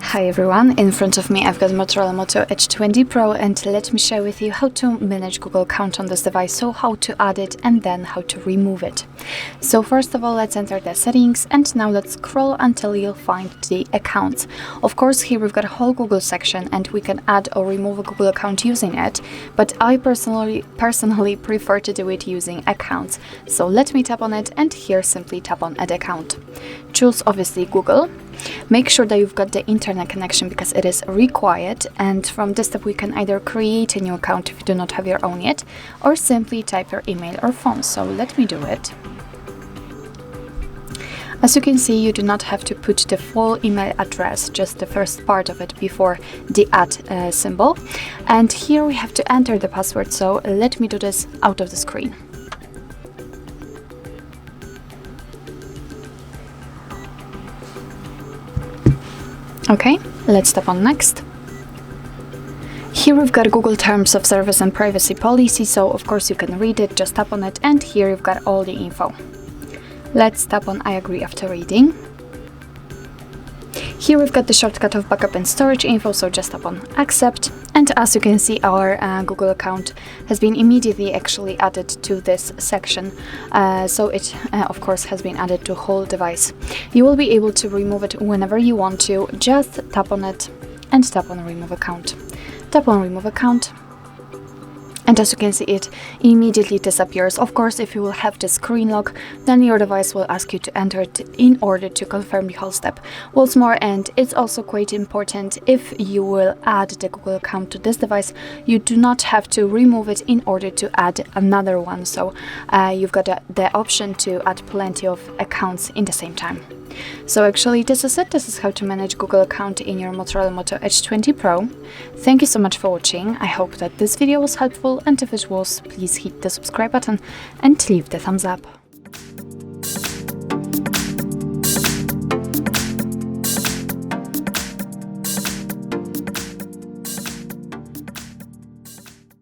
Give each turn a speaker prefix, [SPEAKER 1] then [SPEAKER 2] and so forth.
[SPEAKER 1] Hi everyone, in front of me I've got Motorola Moto Edge 20 Pro, and let me share with you how to manage Google account on this device, so how to add it and then how to remove it. So first of all, let's enter the settings, and now let's scroll until you'll find the accounts. Of course, here we've got a whole Google section and we can add or remove a Google account using it, but I personally prefer to do it using accounts. So let me tap on it, and here simply tap on add account. Choose obviously Google. Make sure that you've got the internet connection because it is required, and from this step we can either create a new account if you do not have your own yet, or simply type your email or phone. So let me do it. As you can see, you do not have to put the full email address, just the first part of it before the @ symbol. And here we have to enter the password, so let me do this out of the screen. Okay, let's tap on next. Here we've got Google Terms of Service and Privacy Policy, so of course you can read it, just tap on it, and here you've got all the info. Let's tap on I agree after reading. Here we've got the shortcut of backup and storage info, so just tap on accept. And as you can see, our Google account has been immediately actually added to this section. So it, of course, has been added to whole device. You will be able to remove it whenever you want to. Just tap on it and tap on remove account. Tap on remove account. And as you can see, it immediately disappears. Of course, if you will have the screen lock, then your device will ask you to enter it in order to confirm the whole step. What's more, and it's also quite important, if you will add the Google account to this device, you do not have to remove it in order to add another one. So you've got the option to add plenty of accounts in the same time. So actually this is it. This is how to manage Google account in your Motorola Moto Edge 20 Pro. Thank you so much for watching. I hope that this video was helpful, and if it was, please hit the subscribe button and leave the thumbs up.